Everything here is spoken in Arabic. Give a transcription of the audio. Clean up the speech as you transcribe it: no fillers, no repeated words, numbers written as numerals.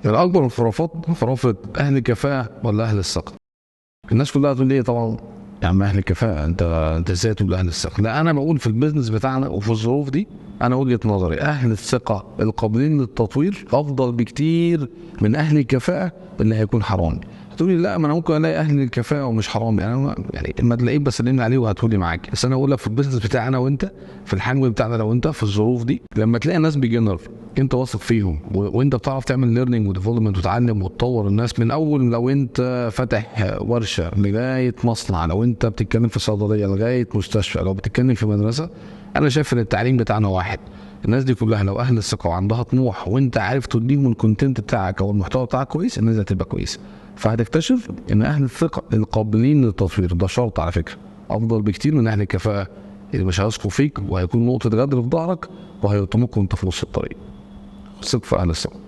الاكبر الخرافات خرافه اهل الكفاءه ولا اهل الثقه. الناس كلها تقول لي طبعا يا عم اهل الكفاءه، انت ازاي تقول اهل الثقه؟ لا، انا بقول في البيزنس بتاعنا وفي الظروف دي انا وجهه نظري اهل الثقه القابلين للتطوير افضل بكتير من اهل الكفاءه اللي هيكون حرامي. هتقولي لا، ما انا ممكن الاقي اهل الكفاءه ومش حرامي، يعني اما تلاقيه بسلمني عليه وهتقولي معاك. بس انا اقول لك في البيزنس بتاعي انا وانت، في الحجم بتاعنا لو انت في الظروف دي، لما تلاقي ناس بيجنر انت واثق فيهم وانت بتعرف تعمل ليرنينج وديفلوبمنت وتعلم وتطور الناس من اول، لو انت فاتح ورشه لغايه مصنع، لو انت بتتكلم في صيدليه لغايه مستشفى، لو بتتكلم في مدرسه، انا شايف ان التعليم بتاعنا واحد. الناس دي كلها لو اهل الثقه وعندها طموح وانت عارف تديهم الكونتنت بتاعك او المحتوى بتاعك كويس، الناس دي هتبقى كويسه. فهتكتشف ان اهل الثقه القابلين للتطوير ده شرط على فكره افضل بكتير من اهل الكفاءه اللي مش هيثقوا فيك وهيكون نقطه غدر في ظهرك وهيرطموك وانت في نص الطريق. ثق في اهل الثقه.